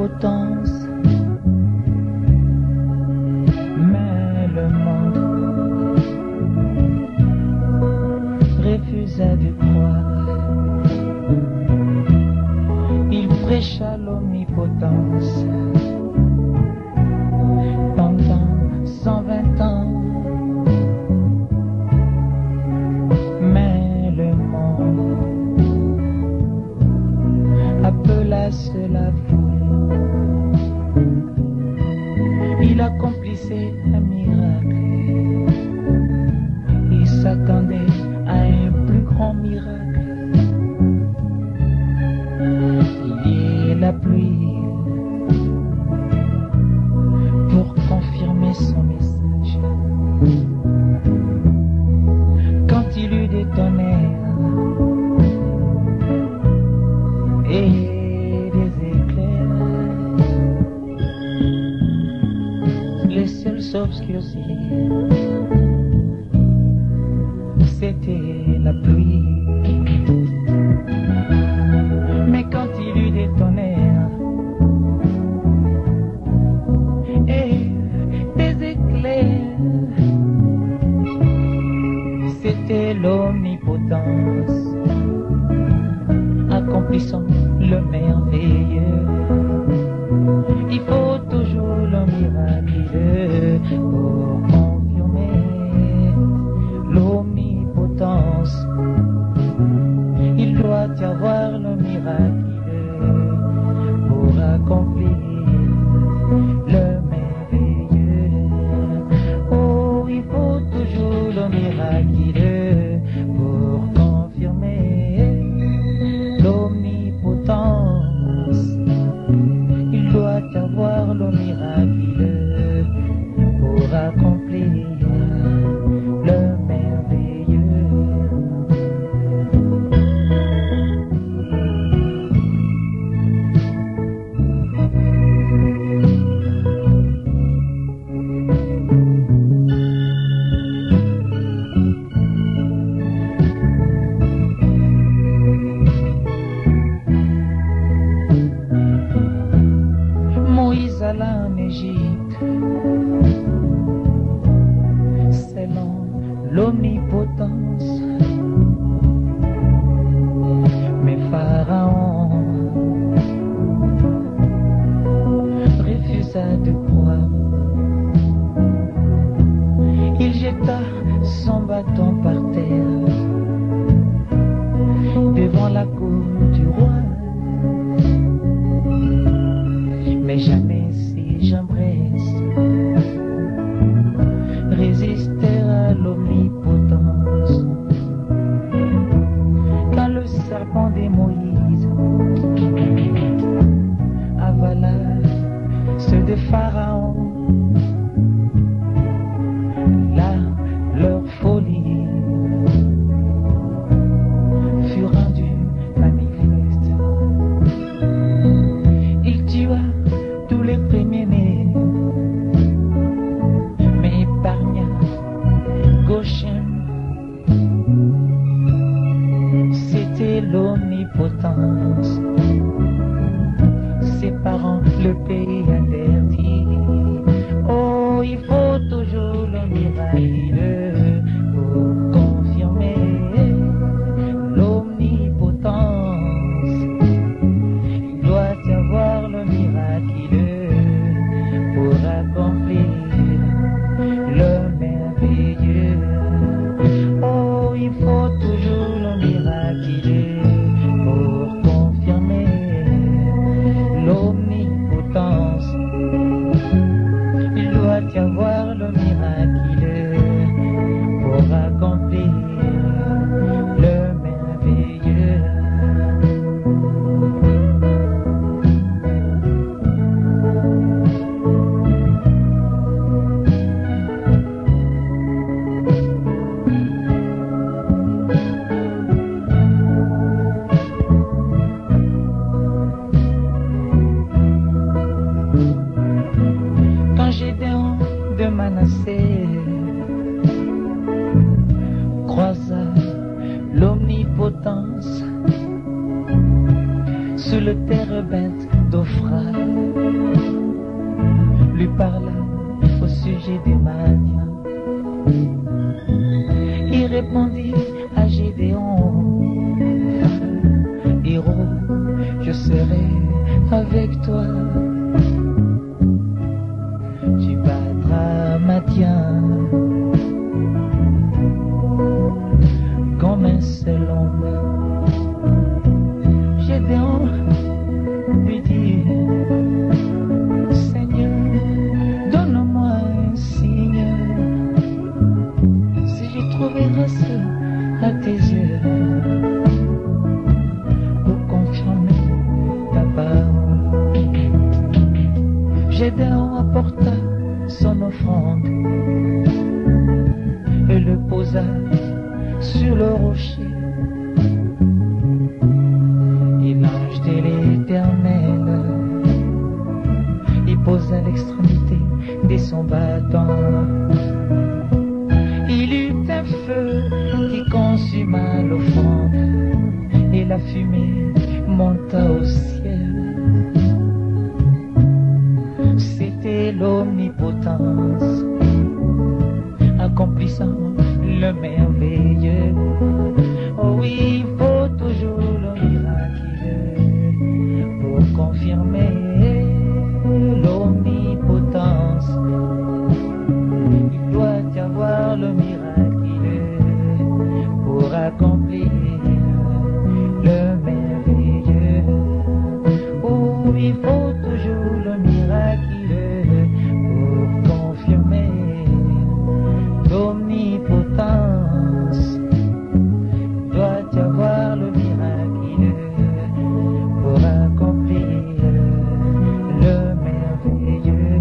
l'omnipotence. Mais le monde refusa de croire. Il prêcha l'omnipotence pendant 120 ans. Mais le monde appela cela foule. Il accomplissait un miracle. Il s'attendait à un plus grand miracle. Il est la pluie pour confirmer son message. Quand il eut des tonnerres et des éclairs, les cieux s'obscurcirent. C'était la pluie. Mais quand il eut des tonnerres et des éclairs, c'était l'omnipotence accomplissant le merveilleux. Il faut toujours le miraculeux pour confirmer l'omnipotence. Il doit y avoir le miraculeux pour accomplir le merveilleux. Oh, il faut toujours le miraculeux pour confirmer l'omnipotence. Il doit y avoir le miraculeux pour accomplir le merveilleux. Moïse alla en Égypte selon l'omnipotence. Mais Pharaon refusa de croire. Il jeta son bâton par terre devant la cour du roi. Mais jamais si j'embrasse résister à l'omnipotence. Quand le serpent de Moïse avala ceux de Pharaon, là leur folie fut rendue manifeste. Il tua tous les premiers-nés, mais épargna Goshen. C'était l'omnipotence séparant le pays interdit. Oh, il faut toujours le miraculeux pour confirmer l'omnipotence. Il doit y avoir le miraculeux pour accomplir le merveilleux. Oh, il faut toujours le miraculeux pour confirmer l'omnipotence. Il doit y avoir le miraculeux pour accomplir le merveilleux. Quand Gédéon de Manassé croisa l'omnipotence sous le térébinthe d'Ophra lui parla au sujet des manias. Il répondit à Gédéon, héros, je serai avec toi. Tu battras Madian comme un seul homme. Gédéon lui dit, Seigneur, donne-moi un signe, si j'ai trouvé grâce à tes yeux, pour confirmer ta parole. Gédéon apporta son offrande et le posa sur le rocher. Et l'ange de l'Éternel y posa l'extrémité de son bâton. Il eut un feu qui consuma l'offrande et la fumée monta au ciel. C'était l'omnipotence accomplissant le merveilleux. Oh oui, il faut toujours le miracle pour confirmer l'omnipotence. Il doit y avoir le miracle pour accomplir le merveilleux. Oh, il faut toujours le miracle pour confirmer l'omnipotence. Il doit y avoir le miracle pour accomplir le merveilleux.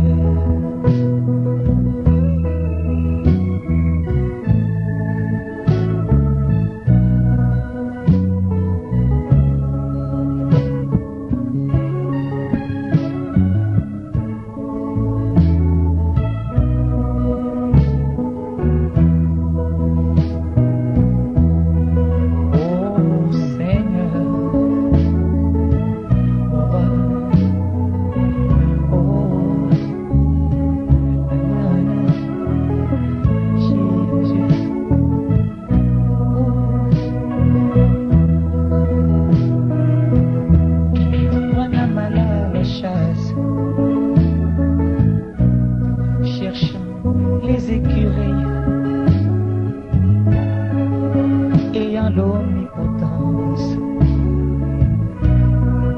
L'omnipotence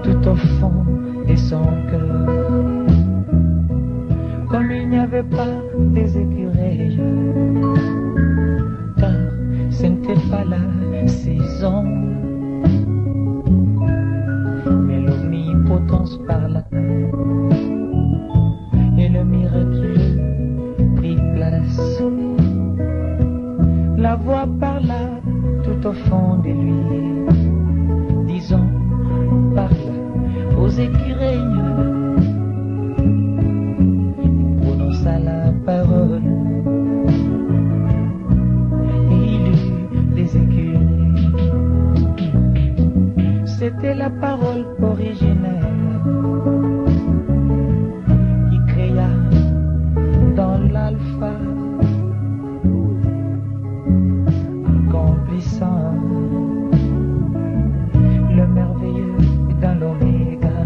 tout au fond de son cœur. Comme il n'y avait pas des écureuils, car ce n'était pas la saison, mais l'omnipotence parla et le miracle prit place. La voix parla tout au fond de lui, disons, parle aux écureuils. Il prononça la parole et il eut des écureuils. C'était la parole originelle qui créa dans l'alpha, accomplissant le merveilleux dans l'oméga.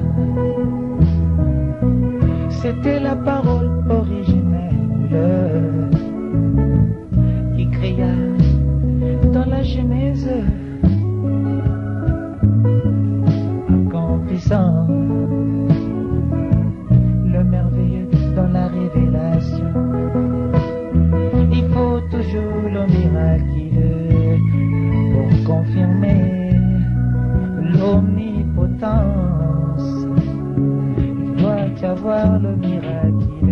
C'était la parole originelle qui créa dans la Genèse, accomplissant le merveilleux dans la révélation. Il faut toujours le miracle pour confirmer l'omnipotence. Il doit y avoir le miracle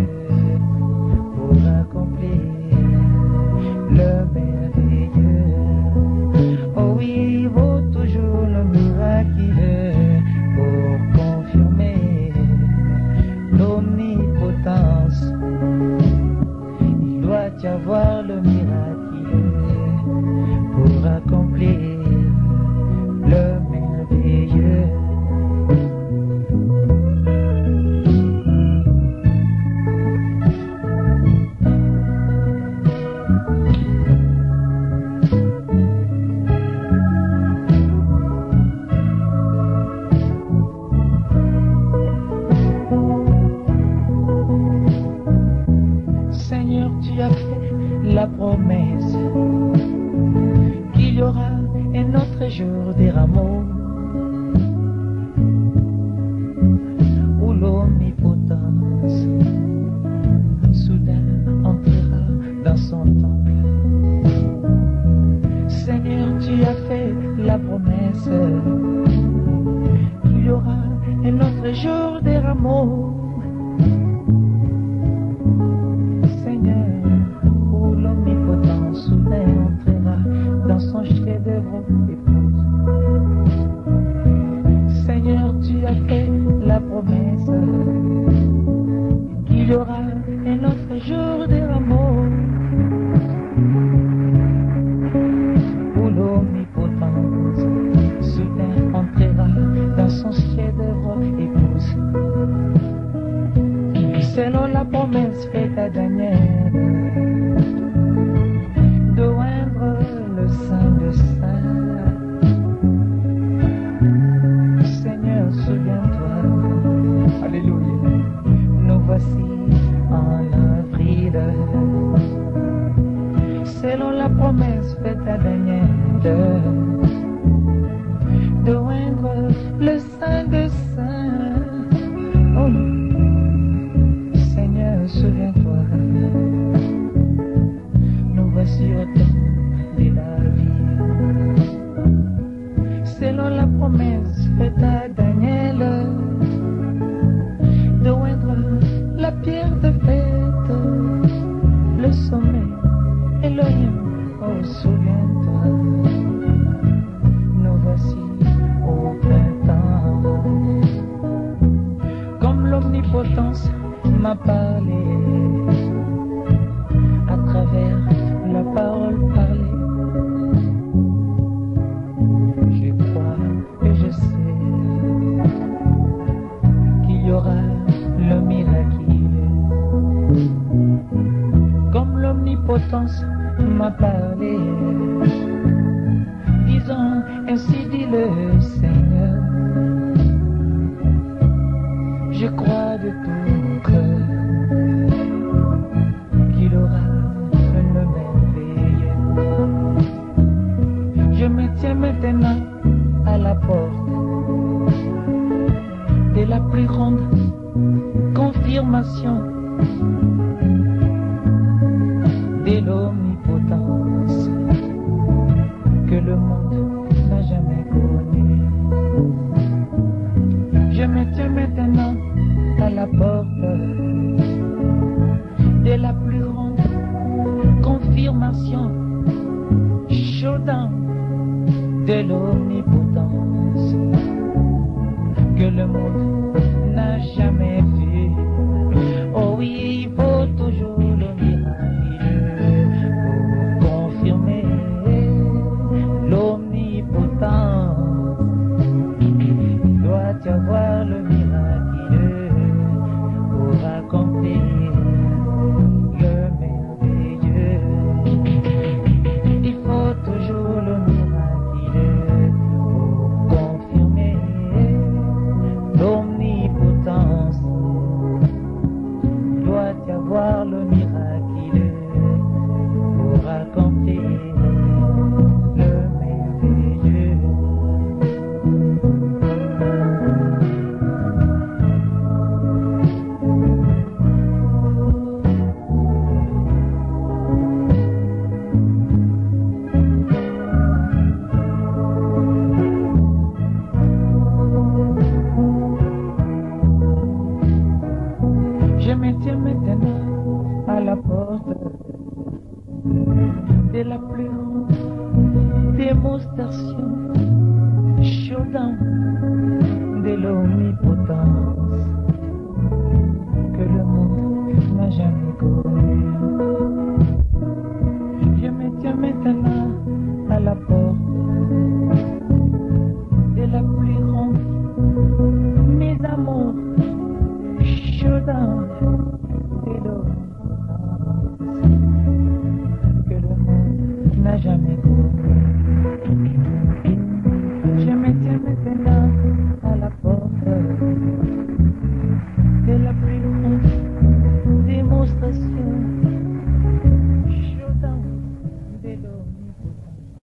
pour accomplir le merveilleux. Oh oui, il faut toujours le miracle pour confirmer l'omnipotence. Il doit y avoir le miracle pour accomplir le merveilleux. y aura un autre jour des rameaux où l'omnipotence soudain entrera dans son temple. Seigneur, tu as fait la promesse qu'il y aura un autre jour des rameaux. Seigneur, où l'omnipotence soudain entrera dans son chef-d'œuvre épouse. Seigneur, tu as fait la promesse qu'il y aura un autre jour des rameaux où l'omnipotence soudain entrera dans son chef-d'œuvre épouse. Selon la promesse faite à Daniel de oindre le Saint de Saint. Seigneur, souviens-toi, alléluia, nous voici en avril. Selon la promesse faite à Daniel de oindre le Saint de Saint. Oh, Seigneur, souviens-toi, nous voici au temps de la vie. Selon la promesse faite à Daniel de oindre la pierre de fête, le sommet, Elohim, oh souviens-toi, nous voici au printemps. Comme l'omnipotence m'a parlé à travers la parole parlée, je crois et je sais qu'il y aura le miracle. Comme l'omnipotence m'a parlé, disons ainsi dit le Seigneur, je crois de tout mon cœur qu'il aura le merveilleux. Je me tiens maintenant à la porte de la plus grande confirmation de l'omnipotence que le monde n'a jamais connue. Je me tiens maintenant à la porte de la plus grande confirmation chaudante de l'omnipotence que le monde n'a jamais vu. Oh oui, il faut toujours le miracle pour confirmer l'omnipotence. Il doit y avoir le miracle pour raconter le merveilleux. Il faut toujours le miracle pour confirmer l'omnipotence. Il doit y avoir le miracle pour raconter le merveilleux. Je me tiens maintenant à la porte de la plus grande démonstration chaudante de l'omnipotence que le monde n'a jamais connue. Je me tiens maintenant à la porte de la plus grande mise à mort chaudante de l'omnipotence que le monde n'a jamais connue. Je me tiens maintenant